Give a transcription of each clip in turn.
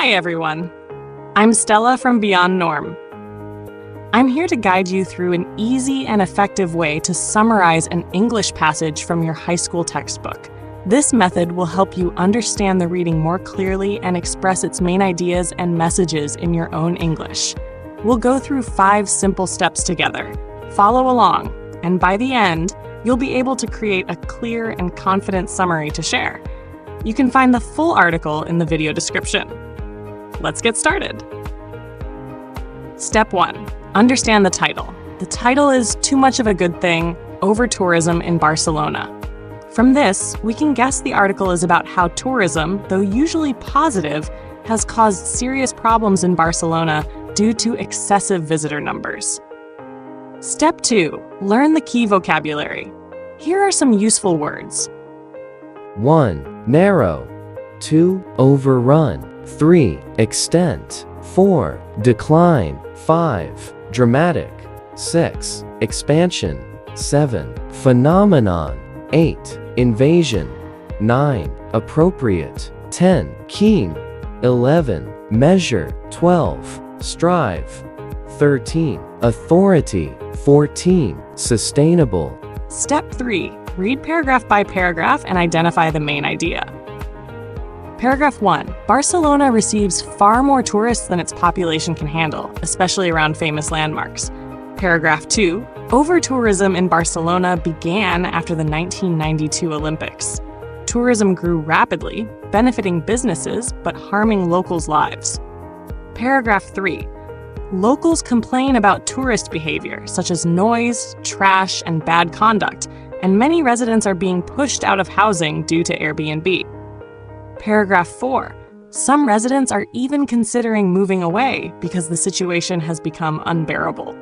Hi everyone, I'm Stella from Beyond Norm. I'm here to guide you through an easy and effective way to summarize an English passage from your high school textbook. This method will help you understand the reading more clearly and express its main ideas and messages in your own English. We'll go through 5 simple steps together. Follow along, and by the end, you'll be able to create a clear and confident summary to share. You can find the full article in the video description. Let's get started. Step 1. Understand the title. The title is Too Much of a Good Thing, Over-Tourism in Barcelona. From this, we can guess the article is about how tourism, though usually positive, has caused serious problems in Barcelona due to excessive visitor numbers. Step 2. Learn the key vocabulary. Here are some useful words. 1. Narrow. 2. Overrun. 3. Extent. 4. Decline. 5. Dramatic. 6. Expansion. 7. Phenomenon. 8. Invasion. 9. Appropriate. 10. Keen. 11. Measure. 12. Strive. 13. Authority. 14. Sustainable. Step 3. Read paragraph by paragraph and identify the main idea. Paragraph 1. Barcelona receives far more tourists than its population can handle, especially around famous landmarks. Paragraph 2. Over-tourism in Barcelona began after the 1992 Olympics. Tourism grew rapidly, benefiting businesses but harming locals' lives. Paragraph 3. Locals complain about tourist behavior, such as noise, trash, and bad conduct, and many residents are being pushed out of housing due to Airbnb. Paragraph 4. Some residents are even considering moving away because the situation has become unbearable.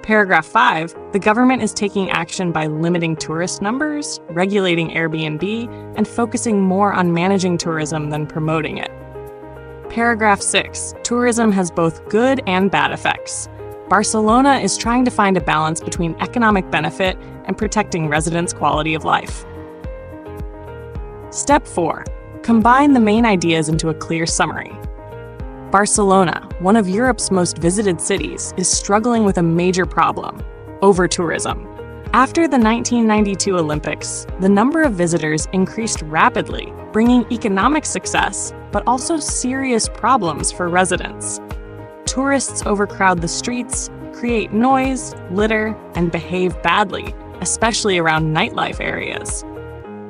Paragraph 5. The government is taking action by limiting tourist numbers, regulating Airbnb, and focusing more on managing tourism than promoting it. Paragraph 6. Tourism has both good and bad effects. Barcelona is trying to find a balance between economic benefit and protecting residents' quality of life. Step 4. Combine the main ideas into a clear summary. Barcelona, one of Europe's most visited cities, is struggling with a major problem: over-tourism. After the 1992 Olympics, the number of visitors increased rapidly, bringing economic success, but also serious problems for residents. Tourists overcrowd the streets, create noise, litter, and behave badly, especially around nightlife areas.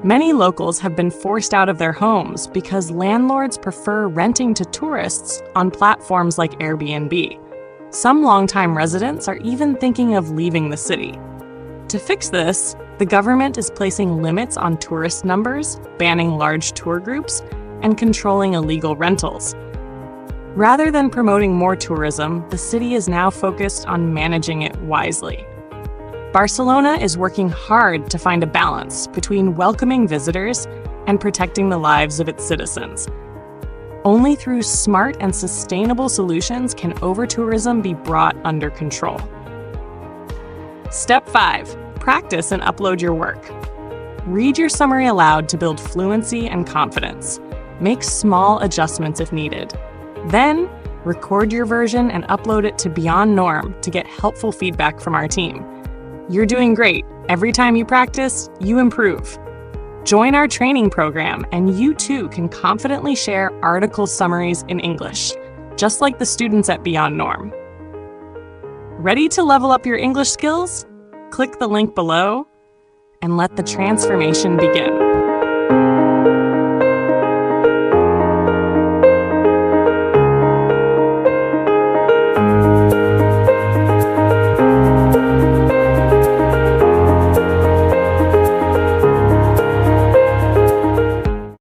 Many locals have been forced out of their homes because landlords prefer renting to tourists on platforms like Airbnb. Some longtime residents are even thinking of leaving the city. To fix this, the government is placing limits on tourist numbers, banning large tour groups, and controlling illegal rentals. Rather than promoting more tourism, the city is now focused on managing it wisely. Barcelona is working hard to find a balance between welcoming visitors and protecting the lives of its citizens. Only through smart and sustainable solutions can over-tourism be brought under control. Step 5. Practice and upload your work. Read your summary aloud to build fluency and confidence. Make small adjustments if needed. Then, record your version and upload it to Beyond Norm to get helpful feedback from our team. You're doing great. Every time you practice, you improve. Join our training program, and you too can confidently share article summaries in English, just like the students at Beyond Norm. Ready to level up your English skills? Click the link below and let the transformation begin.